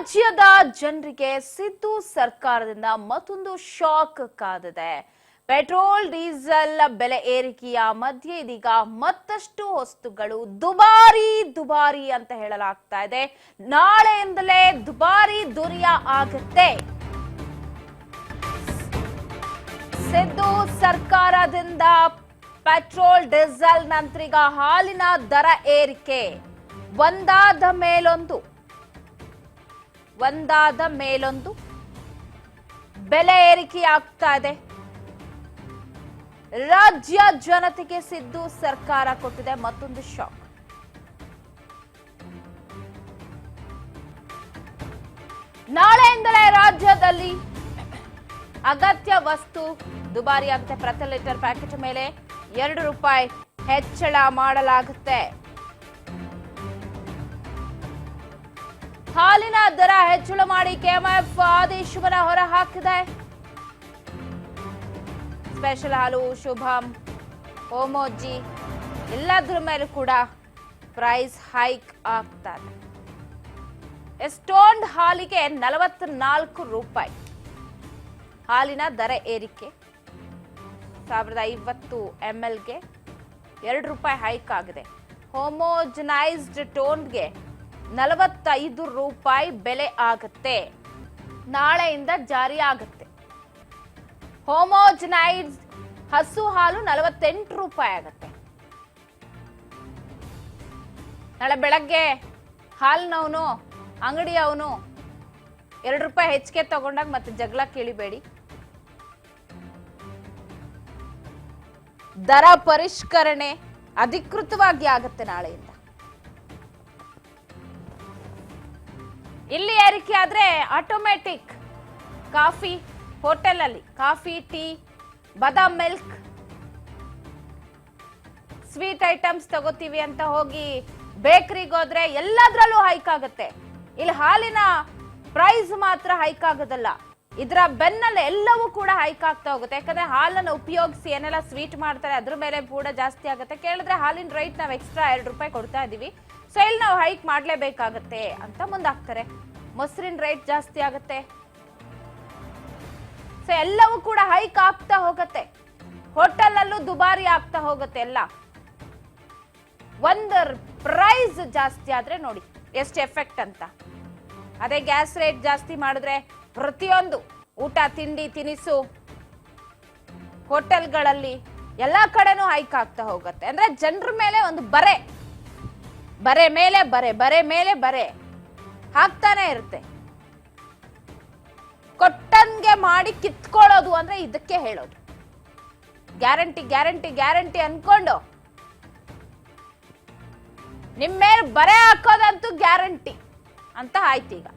ರಾಜ್ಯದ ಜನರಿಗೆ ಸಿದ್ದು ಸರ್ಕಾರದಿಂದ ಮತ್ತೊಂದು ಶಾಕ್ ಕಾದಿದೆ. ಪೆಟ್ರೋಲ್ ಡೀಸೆಲ್ ಬೆಲೆ ಏರಿಕೆಯ ಮಧ್ಯೆ ಇದೀಗ ಮತ್ತಷ್ಟು ವಸ್ತುಗಳು ದುಬಾರಿ ಅಂತ ಹೇಳಲಾಗ್ತಾ ಇದೆ. ನಾಳೆಯಿಂದಲೇ ದುಬಾರಿ ದುನಿಯ ಆಗುತ್ತೆ. ಸಿದ್ದು ಸರ್ಕಾರದಿಂದ ಪೆಟ್ರೋಲ್ ಡೀಸೆಲ್ ನಂತರೀಗ ಹಾಲಿನ ದರ ಏರಿಕೆ ಒಂದಾದ ಮೇಲೊಂದು ಬೆಲೆ ಏರಿಕೆಯಾಗ್ತಾ ಇದೆ. ರಾಜ್ಯ ಜನತೆಗೆ ಸಿದ್ದು ಸರ್ಕಾರ ಕೊಟ್ಟಿದೆ ಮತ್ತೊಂದು ಶಾಕ್. ನಾಳೆಯಿಂದಲೇ ರಾಜ್ಯದಲ್ಲಿ ಅಗತ್ಯ ವಸ್ತು ದುಬಾರಿ ಆಗುತ್ತೆ. ಪ್ರತಿ ಲೀಟರ್ ಪ್ಯಾಕೆಟ್ ಮೇಲೆ ₹2 ಹೆಚ್ಚಳ ಮಾಡಲಾಗುತ್ತೆ. ಹಾಲಿನ ದರ ಹೆಚ್ಚಳ ಮಾಡಿ ಕೆಎಂಎಫ್ ಆದೇಶವನ್ನು ಹೊರಹಾಕಿದೆ. ಸ್ಪೆಷಲ್ ಹಾಲು, ಶುಭಂ, ಓಮೋಜಿ ಎಲ್ಲದರ ಮೇಲೂ ಕೂಡ ಪ್ರೈಸ್ ಹೈಕ್ ಆಗ್ತಾರೆ. ಎಸ್ಟೋನ್ಡ್ ಹಾಲಿಗೆ ₹44 ಹಾಲಿನ ದರ ಏರಿಕೆ. 1050 mlಗೆ ₹2 ಹೈಕ್ ಆಗಿದೆ. ಹೋಮೋಜನೈಸ್ಡ್ ಟೋನ್ಗೆ ₹45 ಬೆಲೆ ಆಗುತ್ತೆ. ನಾಳೆಯಿಂದ ಜಾರಿ ಆಗುತ್ತೆ. ಹೋಮೋಜನೈಸ್ಡ್ ಹಸು ಹಾಲು ₹48 ಆಗುತ್ತೆ. ನಾಳೆ ಬೆಳಗ್ಗೆ ಹಾಲಿನವನು ಅಂಗಡಿಯವನು ₹2 ಹೆಚ್ಚಿಗೆ ತಗೊಂಡಾಗ ಮತ್ತೆ ಜಗಳ ಕೇಳಿಬೇಡಿ. ದರ ಪರಿಷ್ಕರಣೆ ಅಧಿಕೃತವಾಗಿ ಆಗುತ್ತೆ ನಾಳೆಯಿಂದ. ಇಲ್ಲಿ ಏರಿಕೆ ಆದ್ರೆ ಆಟೋಮ್ಯಾಟಿಕ್ ಕಾಫಿ, ಹೋಟೆಲ್ ಅಲ್ಲಿ ಕಾಫಿ, ಟೀ, ಬಾದಾಮ್ ಮಿಲ್ಕ್, ಸ್ವೀಟ್ ಐಟಮ್ಸ್ ತಗೋತೀವಿ ಅಂತ ಹೋಗಿ ಬೇಕರಿಗೆ ಹೋದ್ರೆ ಎಲ್ಲದರಲ್ಲೂ ಹೈಕ್ ಆಗುತ್ತೆ. ಇಲ್ಲಿ ಹಾಲಿನ ಪ್ರೈಸ್ ಮಾತ್ರ ಹೈಕ್ ಆಗೋದಲ್ಲ, ಇದರ ಬೆನ್ನಲ್ಲೇ ಎಲ್ಲವೂ ಕೂಡ ಹೈಕ್ ಆಗ್ತಾ ಹೋಗುತ್ತೆ. ಯಾಕಂದ್ರೆ ಹಾಲನ್ನು ಉಪಯೋಗಿಸಿ ಏನೆಲ್ಲ ಸ್ವೀಟ್ ಮಾಡ್ತಾರೆ ಅದ್ರ ಮೇಲೆ ಕೂಡ ಜಾಸ್ತಿ ಆಗುತ್ತೆ. ಕೇಳಿದ್ರೆ ಹಾಲಿನ ರೈಟ್ ನಾವು ಎಕ್ಸ್ಟ್ರಾ ₹2 ಕೊಡ್ತಾ ಇದೀವಿ, ಸೊ ಇಲ್ಲಿ ನಾವು ಹೈಕ್ ಮಾಡ್ಲೇಬೇಕಾಗತ್ತೆ ಅಂತ ಮುಂದಾಗ್ತಾರೆ. ಮೊಸರಿನ ರೇಟ್ ಜಾಸ್ತಿ ಆಗುತ್ತೆ. ಸೊ ಎಲ್ಲವೂ ಕೂಡ ಹೈಕ್ ಆಗ್ತಾ ಹೋಗುತ್ತೆ. ಹೋಟೆಲ್ ಅಲ್ಲೂ ದುಬಾರಿ ಆಗ್ತಾ ಹೋಗುತ್ತೆ. ಎಲ್ಲ ಒಂದರ ಪ್ರೈಸ್ ಜಾಸ್ತಿ ಆದ್ರೆ ನೋಡಿ ಎಷ್ಟು ಎಫೆಕ್ಟ್ ಅಂತ. ಅದೇ ಗ್ಯಾಸ್ ರೇಟ್ ಜಾಸ್ತಿ ಮಾಡಿದ್ರೆ ಪ್ರತಿಯೊಂದು ಊಟ, ತಿಂಡಿ, ತಿನಿಸು ಹೋಟೆಲ್ಗಳಲ್ಲಿ ಎಲ್ಲಾ ಕಡೆನೂ ಹೈಕ್ ಆಗ್ತಾ ಹೋಗುತ್ತೆ. ಅಂದ್ರೆ ಜನರ ಮೇಲೆ ಒಂದು ಬರೆ ಮೇಲೆ ಬರೆ ಹಾಕ್ತಾನೆ ಇರುತ್ತೆ. ಕೊಟ್ಟಂಗೆ ಮಾಡಿ ಕಿತ್ಕೊಳ್ಳೋದು ಅಂದ್ರೆ ಇದಕ್ಕೆ ಹೇಳೋದು. ಗ್ಯಾರಂಟಿ ಅನ್ಕೊಂಡು ನಿಮ್ಮ ಮೇಲೆ ಬರೆ ಹಾಕೋದಂತೂ ಗ್ಯಾರಂಟಿ ಅಂತ ಆಯ್ತು ಈಗ.